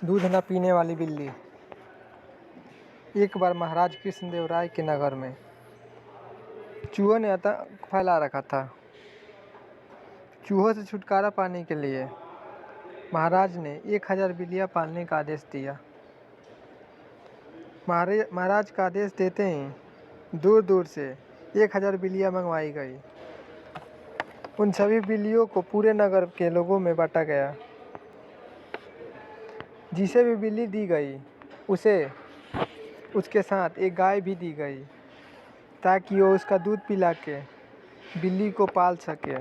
दूध न पीने वाली बिल्ली। एक बार महाराज कृष्णदेव राय के नगर में चूहों ने आतंक फैला रखा था। चूहों से छुटकारा पाने के लिए महाराज ने 1000 बिल्लियां पालने का आदेश दिया। महाराज का आदेश देते ही दूर दूर से 1000 बिल्लियां मंगवाई गई। उन सभी बिल्लियों को पूरे नगर के लोगों में बांटा गया। जिसे भी बिल्ली दी गई उसे उसके साथ एक गाय भी दी गई ताकि वो उसका दूध पिला के बिल्ली को पाल सके।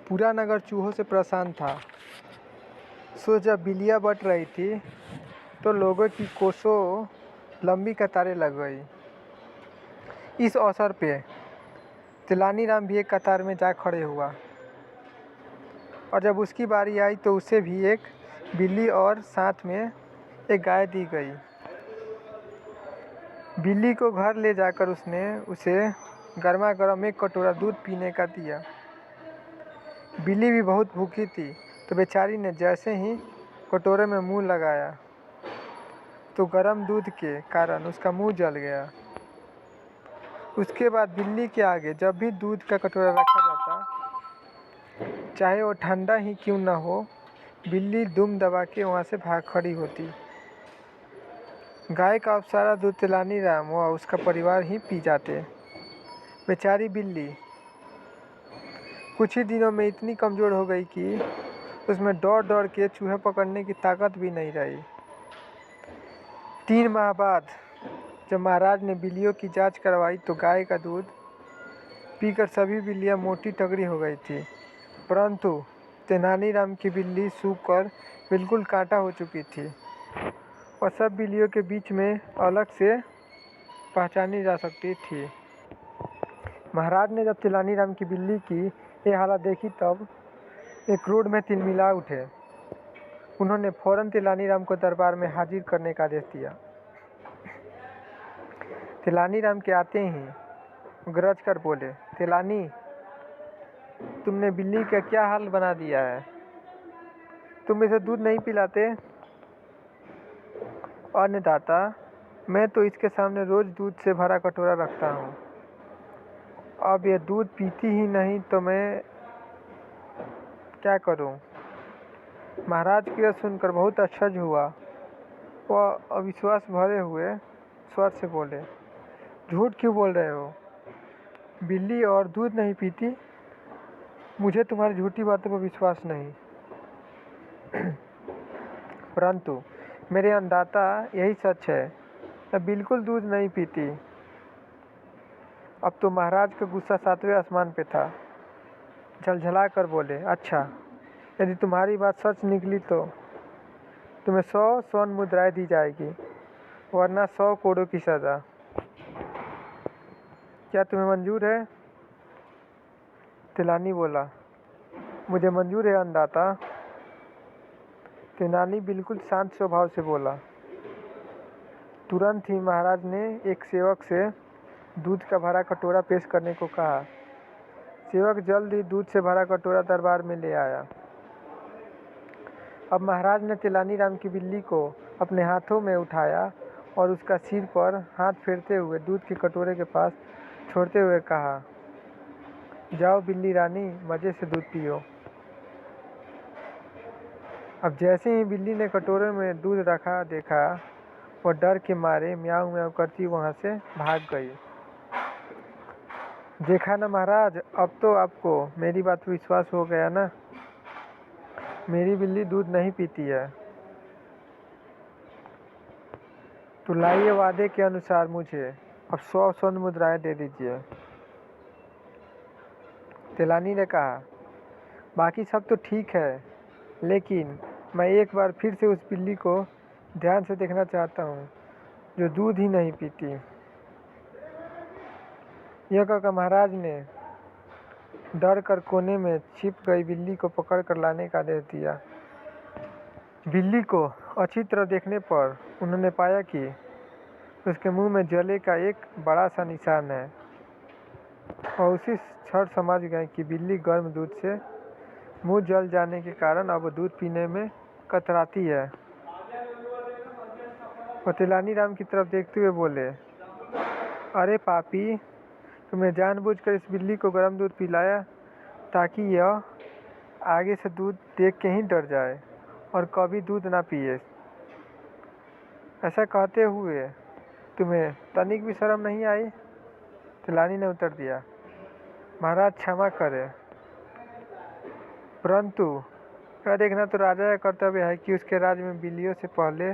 पूरा नगर चूहों से परेशान था। जब बिल्लियां बंट रही थी तो लोगों की कोसों लंबी कतारें लग गई। इस अवसर पे तेलानी राम भी एक कतार में जा खड़े हुआ और जब उसकी बारी आई तो उसे भी एक बिल्ली और साथ में एक गाय दी गई। बिल्ली को घर ले जाकर उसने उसे गर्मा गर्म एक कटोरा दूध पीने का दिया। बिल्ली भी बहुत भूखी थी तो बेचारी ने जैसे ही कटोरे में मुंह लगाया तो गर्म दूध के कारण उसका मुंह जल गया। उसके बाद बिल्ली के आगे जब भी दूध का कटोरा रखा जाता, चाहे वो ठंडा ही क्यों न हो, बिल्ली दुम दबा के वहाँ से भाग खड़ी होती। गाय का अब सारा दूध तेलानी राम व उसका परिवार ही पी जाते। बेचारी बिल्ली कुछ ही दिनों में इतनी कमज़ोर हो गई कि उसमें दौड़ दौड़ के चूहे पकड़ने की ताकत भी नहीं रही। 3 माह बाद जब महाराज ने बिल्लियों की जांच करवाई तो गाय का दूध पीकर सभी बिल्लियां मोटी तगड़ी हो गई थी, परंतु तेनालीराम की बिल्ली सूख कर बिल्कुल कांटा हो चुकी थी और सब बिल्लियों के बीच में अलग से पहचानी जा सकती थी। महाराज ने जब तेनालीराम की बिल्ली की ये हालत देखी तब एक क्रोध में तिलमिला उठे। उन्होंने फौरन तेनालीराम को दरबार में हाजिर करने का आदेश दिया। तेनालीराम के आते ही गरज कर बोले, तेलानी, तुमने बिल्ली का क्या हाल बना दिया है? तुम इसे दूध नहीं पिलाते? अन्नदाता, मैं तो इसके सामने रोज दूध से भरा कटोरा रखता हूँ। अब ये दूध पीती ही नहीं तो मैं क्या करूँ? महाराज की यह सुनकर बहुत आश्चर्य हुआ। वह अविश्वास भरे हुए स्वर से बोले, झूठ क्यों बोल रहे हो? बिल्ली और दूध नहीं पीती? मुझे तुम्हारी झूठी बातों पर विश्वास नहीं। परंतु मेरे अन्नदाता, यही सच है, मैं बिल्कुल दूध नहीं पीती। अब तो महाराज का गुस्सा 7वें आसमान पे था। झलझला कर बोले, अच्छा, यदि तुम्हारी बात सच निकली तो तुम्हें 100 स्वर्ण मुद्राएं दी जाएगी, वरना 100 कोड़ों की सजा। क्या तुम्हें मंजूर है? तेलानी बोला, मुझे मंजूर है अन्नदाता। तेनाली बिल्कुल शांत स्वभाव से बोला। तुरंत ही महाराज ने एक सेवक से दूध का भरा कटोरा पेश करने को कहा। सेवक जल्द ही दूध से भरा कटोरा दरबार में ले आया। अब महाराज ने तेनालीराम की बिल्ली को अपने हाथों में उठाया और उसका सिर पर हाथ फेरते हुए दूध के कटोरे के पास छोड़ते हुए कहा, जाओ बिल्ली रानी, मज़े से दूध पियो। अब जैसे ही बिल्ली ने कटोरे में दूध रखा देखा, वह डर के मारे म्याऊं म्याऊं करती वहाँ से भाग गई। देखा ना महाराज, अब तो आपको मेरी बात पर विश्वास हो गया ना? मेरी बिल्ली दूध नहीं पीती है। तो लाइए, वादे के अनुसार मुझे अब 100 स्वर्ण मुद्राएं दे दीजिए। तेलानी ने कहा, बाकी सब तो ठीक है, लेकिन मैं एक बार फिर से उस बिल्ली को ध्यान से देखना चाहता हूँ जो दूध ही नहीं पीती। यह कहकर महाराज ने डर कर कोने में छिप गई बिल्ली को पकड़ कर लाने का आदेश दिया। बिल्ली को अच्छी तरह देखने पर उन्होंने पाया कि उसके मुंह में जले का एक बड़ा सा निशान है और उसी क्षण समझ गए कि बिल्ली गर्म दूध से मुंह जल जाने के कारण अब दूध पीने में कतराती है। वो तेलानीराम की तरफ देखते हुए बोले, अरे पापी, तुमने जानबूझकर इस बिल्ली को गर्म दूध पिलाया ताकि यह आगे से दूध देख के ही डर जाए और कभी दूध ना पिए। ऐसा कहते हुए तुम्हें तनिक भी शर्म नहीं आई? तेलानी ने उत्तर दिया, महाराज क्षमा करें, परंतु यह देखना तो राजा का कर्तव्य है कि उसके राज्य में बिल्लियों से पहले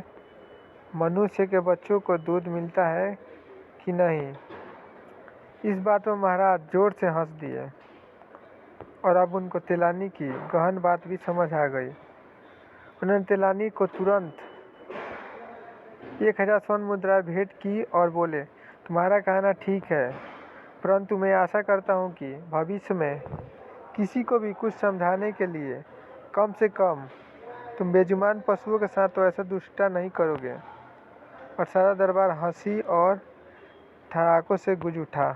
मनुष्य के बच्चों को दूध मिलता है कि नहीं। इस बात पर महाराज जोर से हंस दिए और अब उनको तेलानी की गहन बात भी समझ आ गई। उन्होंने तेलानी को तुरंत 1000 स्वर्ण मुद्राएं भेंट की और बोले, तुम्हारा कहना ठीक है, परंतु मैं आशा करता हूँ कि भविष्य में किसी को भी कुछ समझाने के लिए कम से कम तुम बेजुबान पशुओं के साथ तो ऐसा दुष्टता नहीं करोगे। और सारा दरबार हंसी और ठहाकों से गूंज उठा।